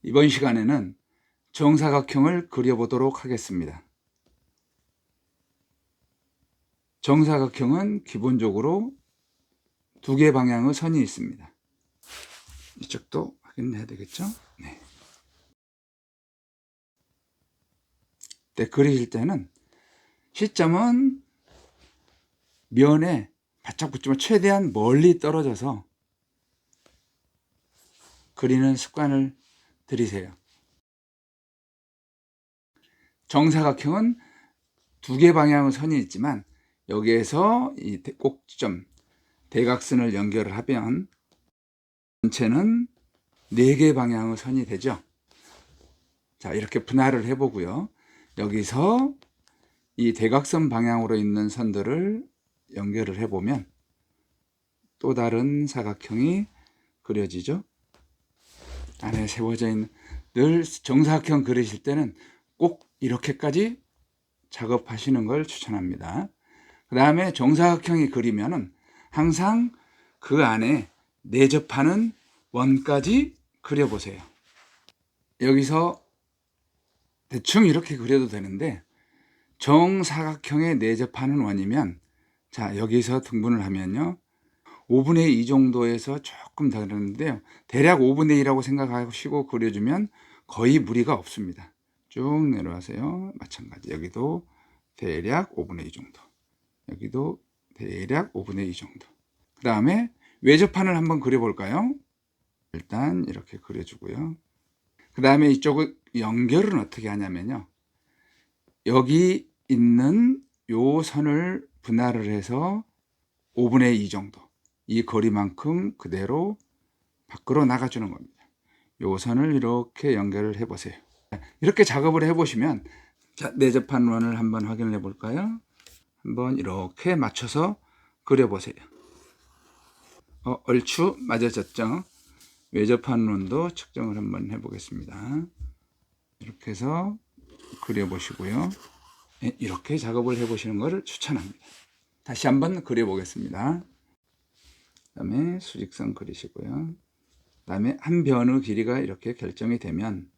이번 시간에는 정사각형을 그려보도록 하겠습니다. 정사각형은 기본적으로 두 개 방향의 선이 있습니다. 이쪽도 확인해야 되겠죠? 네. 그리실 때는 시점은 면에 바짝 붙지만 최대한 멀리 떨어져서 그리는 습관을 들이세요. 정사각형은 두 개 방향의 선이 있지만 여기에서 이 꼭지점 대각선을 연결을 하면 전체는 네 개 방향의 선이 되죠. 자, 이렇게 분할을 해보고요. 여기서 이 대각선 방향으로 있는 선들을 연결을 해보면 또 다른 사각형이 그려지죠. 안에 세워져 있는, 늘 정사각형 그리실 때는 꼭 이렇게까지 작업하시는 걸 추천합니다. 그 다음에 정사각형이 그리면은 항상 그 안에 내접하는 원까지 그려보세요. 여기서 대충 이렇게 그려도 되는데 정사각형에 내접하는 원이면, 자, 여기서 등분을 하면요 5분의 2 정도에서 조금 더 그러는데요, 대략 5분의 2라고 생각하시고 그려주면 거의 무리가 없습니다. 쭉 내려가세요. 마찬가지 여기도 대략 5분의 2 정도, 여기도 대략 5분의 2 정도. 그 다음에 외접판을 한번 그려볼까요? 일단 이렇게 그려주고요. 그 다음에 이쪽을 연결은 어떻게 하냐면요, 여기 있는 요 선을 분할을 해서 5분의 2 정도, 이 거리만큼 그대로 밖으로 나가주는 겁니다. 요 선을 이렇게 연결을 해 보세요. 이렇게 작업을 해 보시면, 자, 내접한 원을 한번 확인해 볼까요? 한번 이렇게 맞춰서 그려 보세요. 얼추 맞아졌죠? 외접한 원도 측정을 한번 해 보겠습니다. 이렇게 해서 그려 보시고요. 이렇게 작업을 해 보시는 것을 추천합니다. 다시 한번 그려 보겠습니다. 그 다음에 수직선 그리시고요. 그 다음에 한 변의 길이가 이렇게 결정이 되면,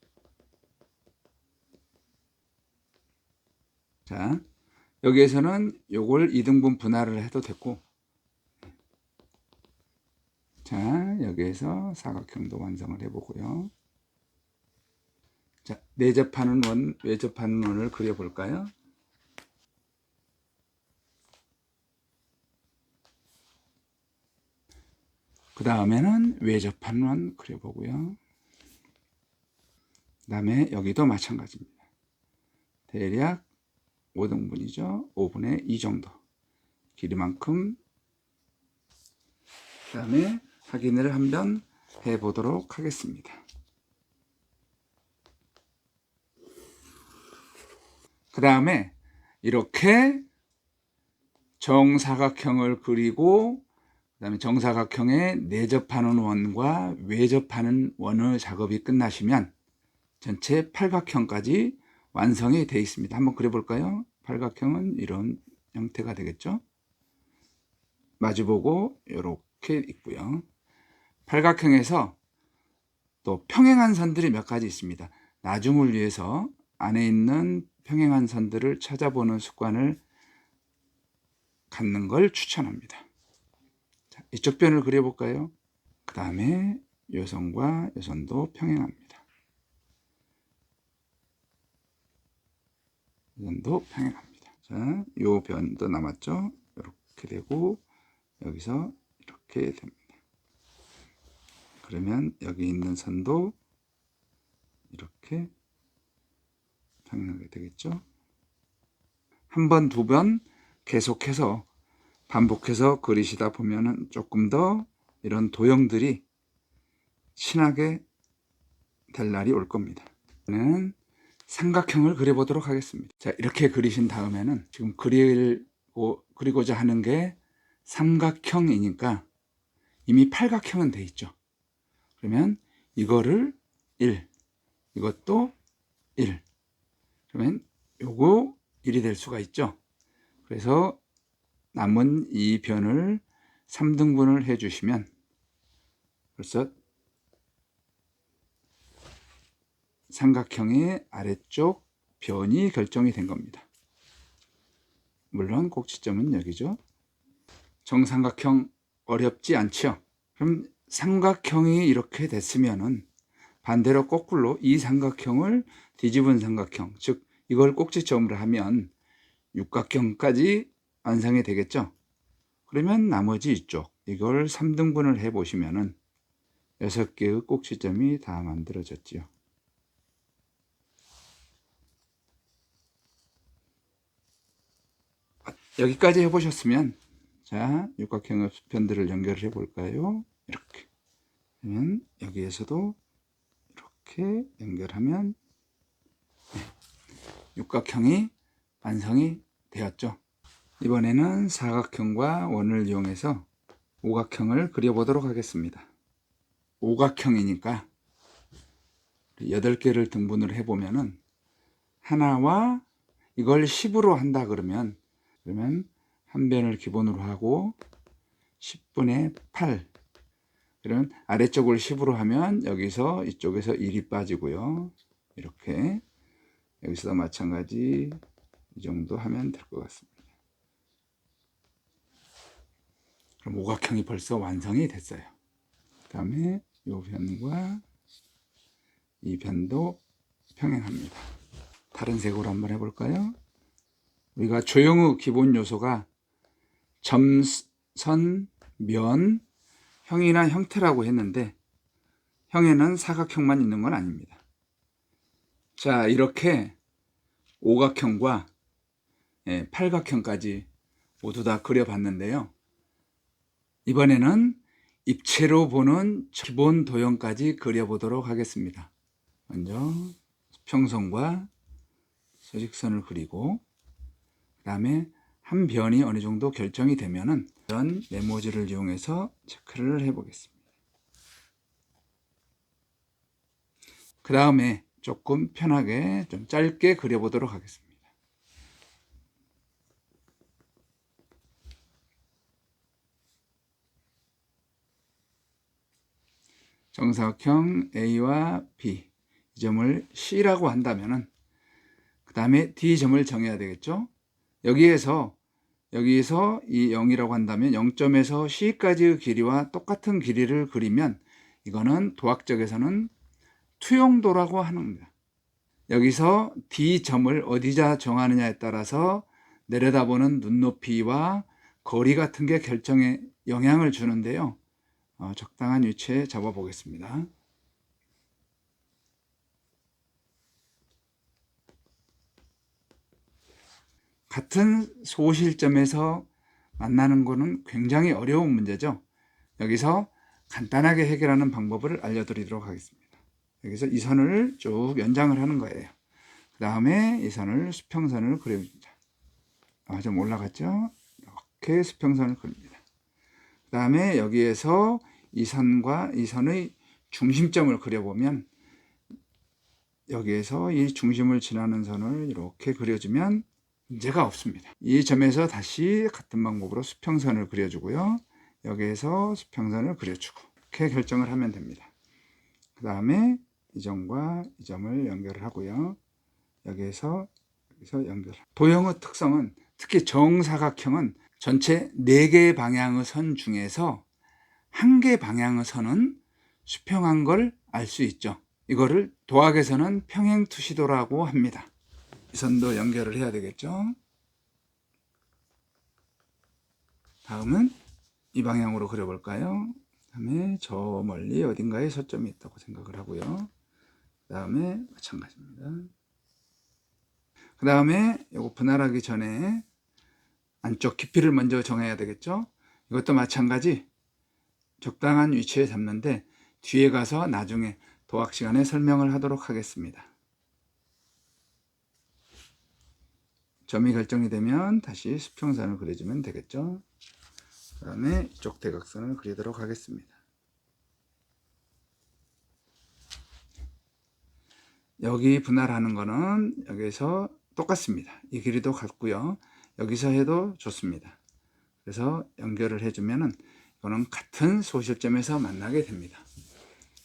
자, 여기에서는 요걸 2등분 분할을 해도 됐고, 자, 여기에서 사각형도 완성을 해보고요. 자, 내접하는 원, 외접하는 원을 그려볼까요? 그 다음에는 외접하는 원 그려보고요. 그 다음에 여기도 마찬가지입니다. 대략 5등분이죠. 5분의 2 정도 길이만큼. 그 다음에 확인을 한번 해보도록 하겠습니다. 그 다음에 이렇게 정사각형을 그리고, 그 다음에 정사각형에 내접하는 원과 외접하는 원의 작업이 끝나시면 전체 팔각형까지 완성이 되어 있습니다. 한번 그려볼까요? 팔각형은 이런 형태가 되겠죠. 마주보고 이렇게 있고요. 팔각형에서 또 평행한 선들이 몇 가지 있습니다. 나중을 위해서 안에 있는 평행한 선들을 찾아보는 습관을 갖는 걸 추천합니다. 자, 이쪽 변을 그려볼까요? 그 다음에 요 선과 요 선도 평행합니다. 이 선도 평행합니다. 자, 요 변도 남았죠? 이렇게 되고 여기서 이렇게 됩니다. 그러면 여기 있는 선도 이렇게 평행하게 되겠죠? 한 번, 두 번 계속해서 반복해서 그리시다 보면은 조금 더 이런 도형들이 친하게 될 날이 올 겁니다. 저는 삼각형을 그려보도록 하겠습니다. 자, 이렇게 그리신 다음에는 지금 그리고자 하는 게 삼각형이니까 이미 팔각형은 돼 있죠. 그러면 이거를 1, 이것도 1, 그러면 요거 1이 될 수가 있죠. 그래서 남은 이 변을 3등분을 해 주시면 벌써 삼각형의 아래쪽 변이 결정이 된 겁니다. 물론 꼭지점은 여기죠. 정삼각형 어렵지 않죠? 그럼 삼각형이 이렇게 됐으면은 반대로 거꾸로 이 삼각형을 뒤집은 삼각형, 즉 이걸 꼭지점으로 하면 육각형까지 완성이 되겠죠? 그러면 나머지 이쪽 이걸 3등분을 해 보시면은 6개의 꼭지점이 다 만들어졌지요. 여기까지 해보셨으면 자, 육각형의 수편들을 연결해 볼까요? 이렇게 그러면 여기에서도 이렇게 연결하면 육각형이 완성이 되었죠. 이번에는 사각형과 원을 이용해서 오각형을 그려보도록 하겠습니다. 오각형이니까 8개를 등분을 해보면은 하나와 이걸 10으로 한다 그러면 한 변을 기본으로 하고 10분의 8 그러면 아래쪽을 10으로 하면 여기서 이쪽에서 1이 빠지고요. 이렇게 여기서도 마찬가지 이 정도 하면 될 것 같습니다. 그럼 오각형이 벌써 완성이 됐어요. 그 다음에 이 변과 이 변도 평행합니다. 다른 색으로 한번 해볼까요? 우리가 조형의 기본 요소가 점, 선, 면, 형이나 형태라고 했는데 형에는 사각형만 있는 건 아닙니다. 자, 이렇게 오각형과 팔각형까지 모두 다 그려봤는데요. 이번에는 입체로 보는 기본 도형까지 그려보도록 하겠습니다. 먼저 수평선과 서직선을 그리고 그 다음에 한 변이 어느 정도 결정이 되면은 이런 메모지를 이용해서 체크를 해 보겠습니다. 그 다음에 조금 편하게 좀 짧게 그려보도록 하겠습니다. 정사각형 A와 B 이 점을 C라고 한다면은 그 다음에 D점을 정해야 되겠죠. 여기에서 이 0이라고 한다면 0점에서 C까지의 길이와 똑같은 길이를 그리면 이거는 도학적에서는 투영도라고 하는 겁니다. 여기서 D점을 어디다 정하느냐에 따라서 내려다보는 눈높이와 거리 같은 게 결정에 영향을 주는데요. 적당한 위치에 잡아 보겠습니다. 같은 소실점에서 만나는 것은 굉장히 어려운 문제죠. 여기서 간단하게 해결하는 방법을 알려드리도록 하겠습니다. 여기서 이 선을 쭉 연장을 하는 거예요. 그 다음에 이 선을 수평선을 그려줍니다. 좀 올라갔죠? 이렇게 수평선을 그립니다. 그 다음에 여기에서 이 선과 이 선의 중심점을 그려보면 여기에서 이 중심을 지나는 선을 이렇게 그려주면 문제가 없습니다. 이 점에서 다시 같은 방법으로 수평선을 그려주고요. 여기에서 수평선을 그려주고 이렇게 결정을 하면 됩니다. 그 다음에 이 점과 이 점을 연결을 하고요. 여기서 연결. 도형의 특성은 특히 정사각형은 전체 4개의 방향의 선 중에서 1개 방향의 선은 수평한 걸 알 수 있죠. 이거를 도학에서는 평행투시도라고 합니다. 이 선도 연결을 해야 되겠죠. 다음은 이 방향으로 그려볼까요? 다음에 저 멀리 어딘가에 서점이 있다고 생각을 하고요. 그 다음에 마찬가지입니다. 그 다음에 이거 분할하기 전에 안쪽 깊이를 먼저 정해야 되겠죠. 이것도 마찬가지 적당한 위치에 잡는데 뒤에 가서 나중에 도학 시간에 설명을 하도록 하겠습니다. 점이 결정이 되면 다시 수평선을 그려주면 되겠죠. 그 다음에 이쪽 대각선을 그리도록 하겠습니다. 여기 분할하는 거는 여기서 똑같습니다. 이 길이도 같고요. 여기서 해도 좋습니다. 그래서 연결을 해주면은 이거는 같은 소실점에서 만나게 됩니다.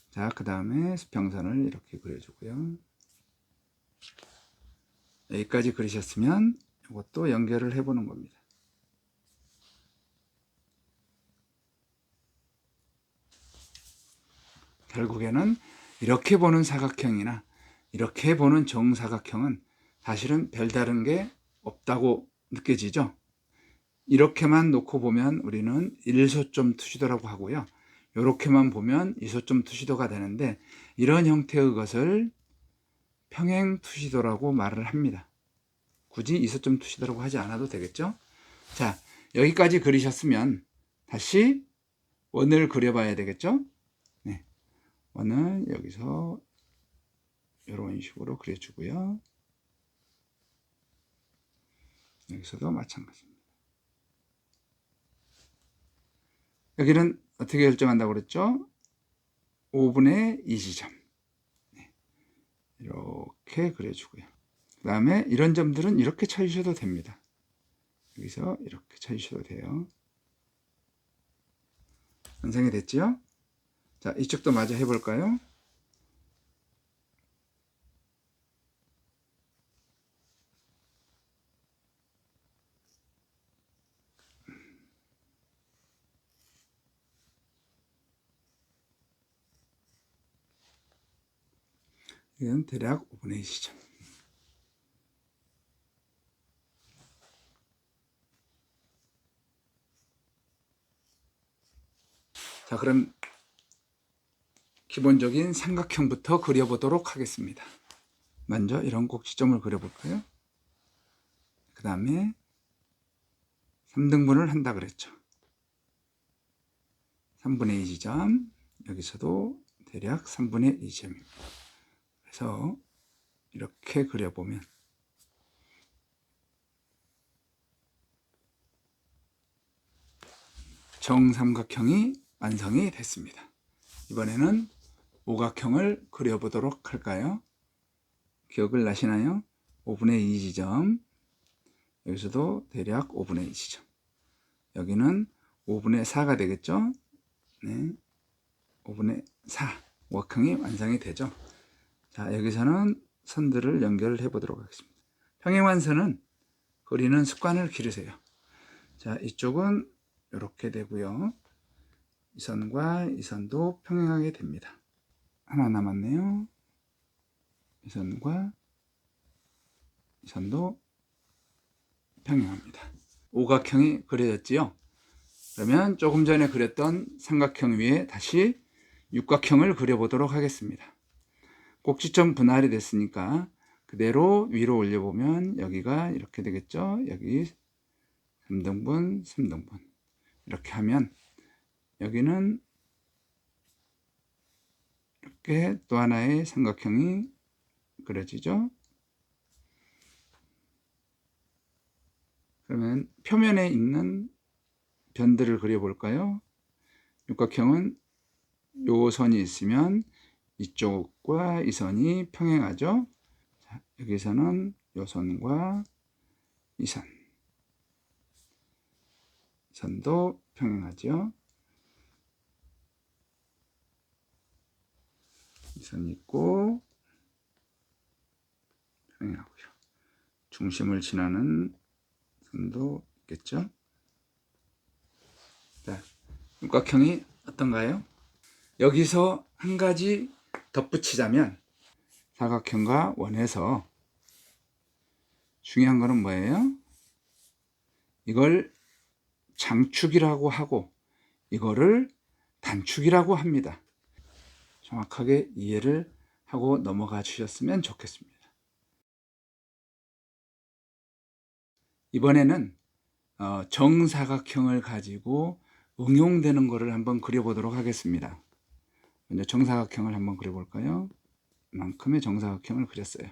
자, 그 다음에 수평선을 이렇게 그려주고요. 여기까지 그리셨으면 이것도 연결을 해 보는 겁니다. 결국에는 이렇게 보는 사각형이나 이렇게 보는 정사각형은 사실은 별다른 게 없다고 느껴지죠. 이렇게만 놓고 보면 우리는 일소점 투시도라고 하고요. 이렇게만 보면 이소점 투시도가 되는데, 이런 형태의 것을 평행 투시도라고 말을 합니다. 굳이 이소점 투시도라고 하지 않아도 되겠죠. 자, 여기까지 그리셨으면 다시 원을 그려봐야 되겠죠. 네, 원을 여기서 이런 식으로 그려주고요. 여기서도 마찬가지입니다. 여기는 어떻게 결정한다고 그랬죠? 5분의 2 지점. 네, 이렇게 그려주고요. 그 다음에 이런 점들은 이렇게 쳐주셔도 됩니다. 여기서 이렇게 쳐주셔도 돼요. 완성이 됐죠? 자, 이쪽도 마저 해볼까요? 이건 대략 5분의 2 지점. 자, 그럼 기본적인 삼각형부터 그려보도록 하겠습니다. 먼저 이런 꼭지점을 그려볼까요? 그 다음에 3등분을 한다 그랬죠. 3분의 2 지점, 여기서도 대략 3분의 2 지점입니다. 그래서 이렇게 그려보면 정삼각형이 완성이 됐습니다. 이번에는 오각형을 그려보도록 할까요? 기억을 나시나요? 5분의 2 지점, 여기서도 대략 5분의 2 지점, 여기는 5분의 4가 되겠죠? 네, 5분의 4 오각형이 완성이 되죠. 자, 여기서는 선들을 연결해 보도록 하겠습니다. 평행완선은 그리는 습관을 기르세요. 자, 이쪽은 이렇게 되고요. 이 선과 이 선도 평행하게 됩니다. 하나 남았네요. 이 선과 이 선도 평행합니다. 오각형이 그려졌지요. 그러면 조금 전에 그렸던 삼각형 위에 다시 육각형을 그려보도록 하겠습니다. 꼭지점 분할이 됐으니까 그대로 위로 올려보면 여기가 이렇게 되겠죠. 여기 3등분, 3등분 이렇게 하면 여기는 이렇게 또 하나의 삼각형이 그려지죠. 그러면 표면에 있는 변들을 그려볼까요? 육각형은 요 선이 있으면 이쪽과 이 선이 평행하죠. 자, 여기서는 요 선과 이 선도 평행하죠. 이 선이 있고 평행하고요. 중심을 지나는 선도 있겠죠. 자, 육각형이 어떤가요? 여기서 한 가지 덧붙이자면 사각형과 원에서 중요한 거는 뭐예요? 이걸 장축이라고 하고 이거를 단축이라고 합니다. 정확하게 이해를 하고 넘어가 주셨으면 좋겠습니다. 이번에는 정사각형을 가지고 응용되는 것을 한번 그려보도록 하겠습니다. 먼저 정사각형을 한번 그려볼까요? 이만큼의 정사각형을 그렸어요.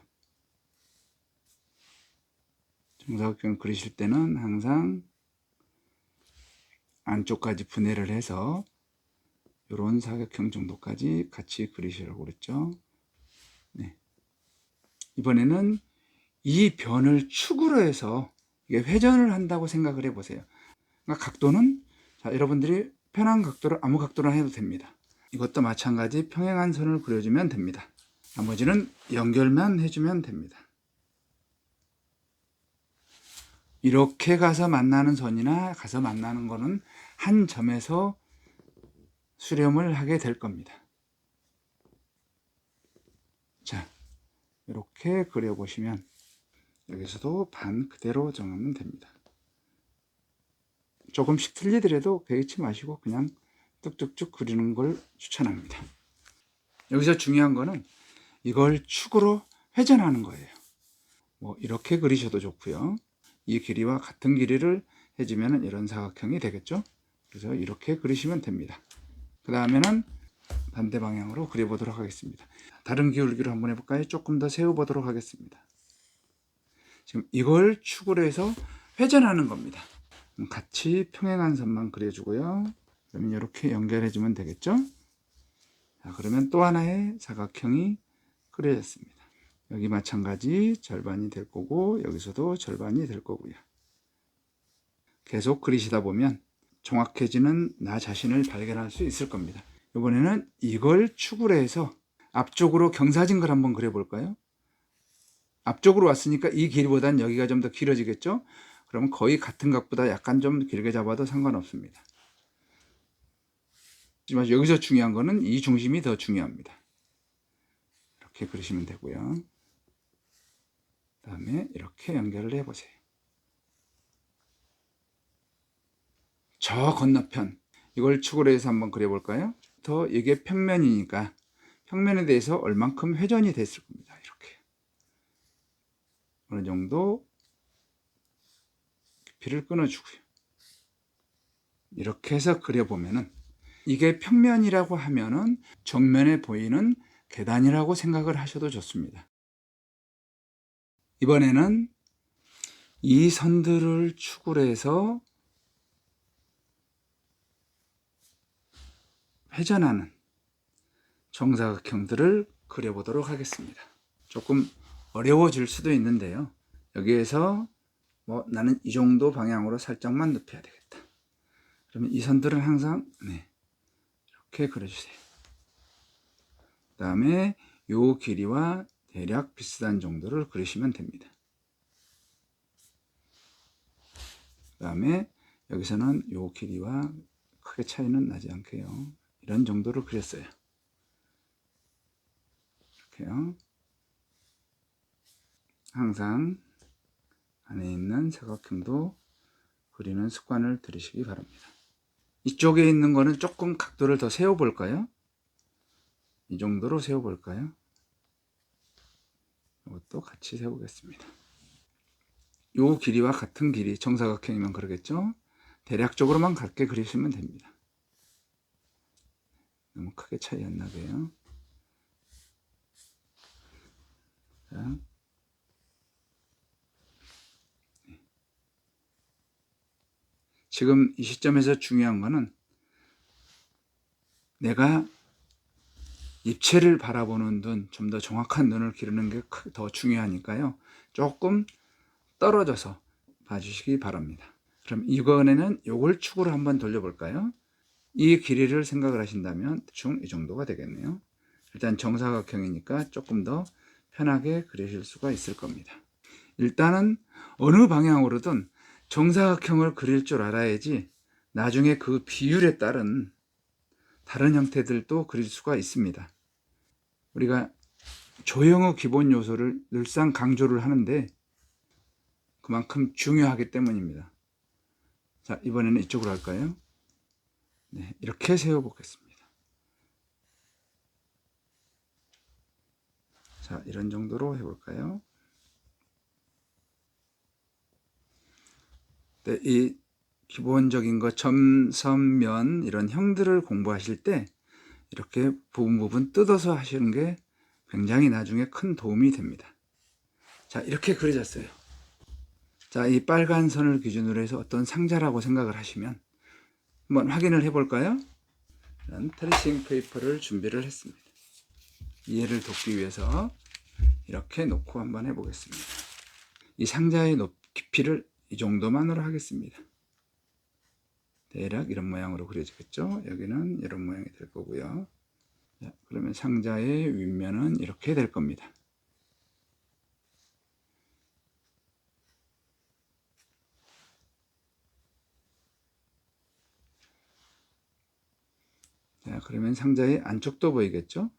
정사각형을 그리실 때는 항상 안쪽까지 분해를 해서 이런 사각형 정도까지 같이 그리시라고 그랬죠. 네. 이번에는 이 변을 축으로 해서 이게 회전을 한다고 생각을 해보세요. 그러니까 각도는 자, 여러분들이 편한 각도로 아무 각도로 해도 됩니다. 이것도 마찬가지 평행한 선을 그려주면 됩니다. 나머지는 연결만 해주면 됩니다. 이렇게 가서 만나는 선이나 가서 만나는 거는 한 점에서 수렴을 하게 될 겁니다. 자, 이렇게 그려보시면 여기서도 반 그대로 정하면 됩니다. 조금씩 틀리더라도 개의치 마시고 그냥 뚝뚝뚝 그리는 걸 추천합니다. 여기서 중요한 거는 이걸 축으로 회전하는 거예요. 뭐 이렇게 그리셔도 좋고요. 이 길이와 같은 길이를 해주면 이런 사각형이 되겠죠. 그래서 이렇게 그리시면 됩니다. 그 다음에는 반대 방향으로 그려보도록 하겠습니다. 다른 기울기로 한번 해볼까요? 조금 더 세워보도록 하겠습니다. 지금 이걸 축으로 해서 회전하는 겁니다. 같이 평행한 선만 그려주고요. 그러면 이렇게 연결해주면 되겠죠. 자, 그러면 또 하나의 사각형이 그려졌습니다. 여기 마찬가지 절반이 될 거고 여기서도 절반이 될 거고요. 계속 그리시다 보면 정확해지는 나 자신을 발견할 수 있을 겁니다. 이번에는 이걸 축으로 해서 앞쪽으로 경사진 걸 한번 그려볼까요? 앞쪽으로 왔으니까 이 길이보단 여기가 좀 더 길어지겠죠? 그러면 거의 같은 각보다 약간 좀 길게 잡아도 상관없습니다. 하지만 여기서 중요한 거는 이 중심이 더 중요합니다. 이렇게 그리시면 되고요. 그 다음에 이렇게 연결을 해보세요. 저 건너편 이걸 축으로 해서 한번 그려볼까요? 더 이게 평면이니까 평면에 대해서 얼만큼 회전이 됐을 겁니다. 이렇게 어느 정도 깊이를 끊어주고요. 이렇게 해서 그려보면은 이게 평면이라고 하면은 정면에 보이는 계단이라고 생각을 하셔도 좋습니다. 이번에는 이 선들을 축으로 해서 회전하는 정사각형들을 그려보도록 하겠습니다. 조금 어려워질 수도 있는데요. 여기에서 뭐 나는 이 정도 방향으로 살짝만 눕혀야 되겠다. 그러면 이 선들은 항상 이렇게 그려주세요. 그 다음에 요 길이와 대략 비슷한 정도를 그리시면 됩니다. 그 다음에 여기서는 요 길이와 크게 차이는 나지 않게요. 이런 정도를 그렸어요. 이렇게요. 항상 안에 있는 사각형도 그리는 습관을 들이시기 바랍니다. 이쪽에 있는 거는 조금 각도를 더 세워 볼까요? 이 정도로 세워 볼까요? 이것도 같이 세우겠습니다. 요 길이와 같은 길이 정사각형이면 그러겠죠? 대략적으로만 같게 그리시면 됩니다. 너무 크게 차이 안 나게요. 자. 지금 이 시점에서 중요한 거는 내가 입체를 바라보는 눈, 좀 더 정확한 눈을 기르는 게 더 중요하니까요. 조금 떨어져서 봐주시기 바랍니다. 그럼 이번에는 요걸 축으로 한번 돌려볼까요? 이 길이를 생각을 하신다면 대충 이 정도가 되겠네요. 일단 정사각형이니까 조금 더 편하게 그리실 수가 있을 겁니다. 일단은 어느 방향으로든 정사각형을 그릴 줄 알아야지 나중에 그 비율에 따른 다른 형태들도 그릴 수가 있습니다. 우리가 조형의 기본 요소를 늘상 강조를 하는데 그만큼 중요하기 때문입니다. 자, 이번에는 이쪽으로 할까요? 네, 이렇게 세워보겠습니다. 자, 이런 정도로 해볼까요? 네, 이 기본적인 거 점, 선, 면 이런 형들을 공부하실 때 이렇게 부분 뜯어서 하시는 게 굉장히 나중에 큰 도움이 됩니다. 자, 이렇게 그려졌어요. 자, 이 빨간 선을 기준으로 해서 어떤 상자라고 생각을 하시면 한번 확인을 해볼까요? 트레이싱 페이퍼를 준비를 했습니다. 이해를 돕기 위해서 이렇게 놓고 한번 해보겠습니다. 이 상자의 깊이를 이 정도만으로 하겠습니다. 대략 이런 모양으로 그려지겠죠? 여기는 이런 모양이 될 거고요. 자, 그러면 그러면 상자의 윗면은 이렇게 될 겁니다. 자, 그러면 상자의 안쪽도 보이겠죠?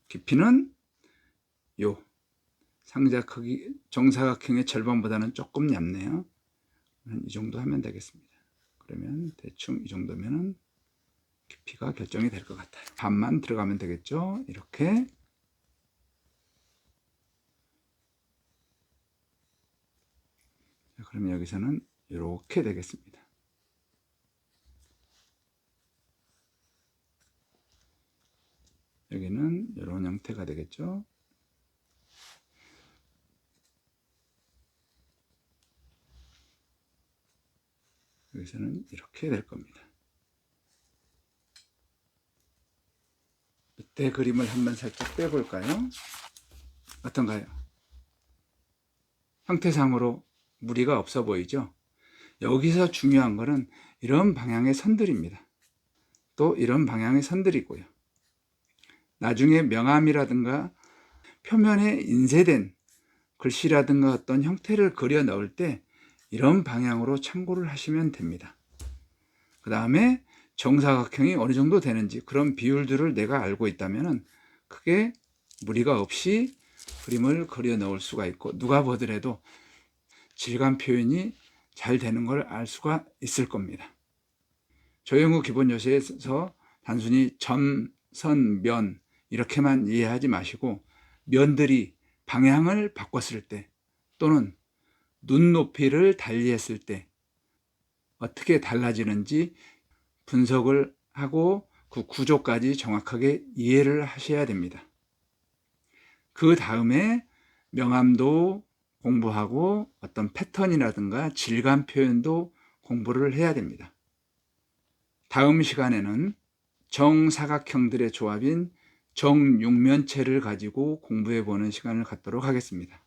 깊이는 요 상자 크기 정사각형의 절반보다는 조금 얇네요. 이 정도 하면 되겠습니다. 그러면 대충 이 정도면은 깊이가 결정이 될 것 같아요. 반만 들어가면 되겠죠? 이렇게. 자, 그러면 여기서는 이렇게 되겠습니다. 여기는 이런 형태가 되겠죠? 여기서는 이렇게 될 겁니다. 이때 그림을 한번 살짝 빼볼까요? 어떤가요? 형태상으로 무리가 없어 보이죠? 여기서 중요한 것은 이런 방향의 선들입니다. 또 이런 방향의 선들이고요. 나중에 명암이라든가 표면에 인쇄된 글씨라든가 어떤 형태를 그려 넣을 때 이런 방향으로 참고를 하시면 됩니다. 그 다음에 정사각형이 어느 정도 되는지 그런 비율들을 내가 알고 있다면 크게 무리가 없이 그림을 그려 넣을 수가 있고 누가 보더라도 질감 표현이 잘 되는 걸 알 수가 있을 겁니다. 조형우 기본 요새에서 단순히 점, 선, 면 이렇게만 이해하지 마시고 면들이 방향을 바꿨을 때 또는 눈높이를 달리했을 때 어떻게 달라지는지 분석을 하고 그 구조까지 정확하게 이해를 하셔야 됩니다. 그 다음에 명암도 공부하고 어떤 패턴이라든가 질감 표현도 공부를 해야 됩니다. 다음 시간에는 정사각형들의 조합인 정육면체를 가지고 공부해 보는 시간을 갖도록 하겠습니다.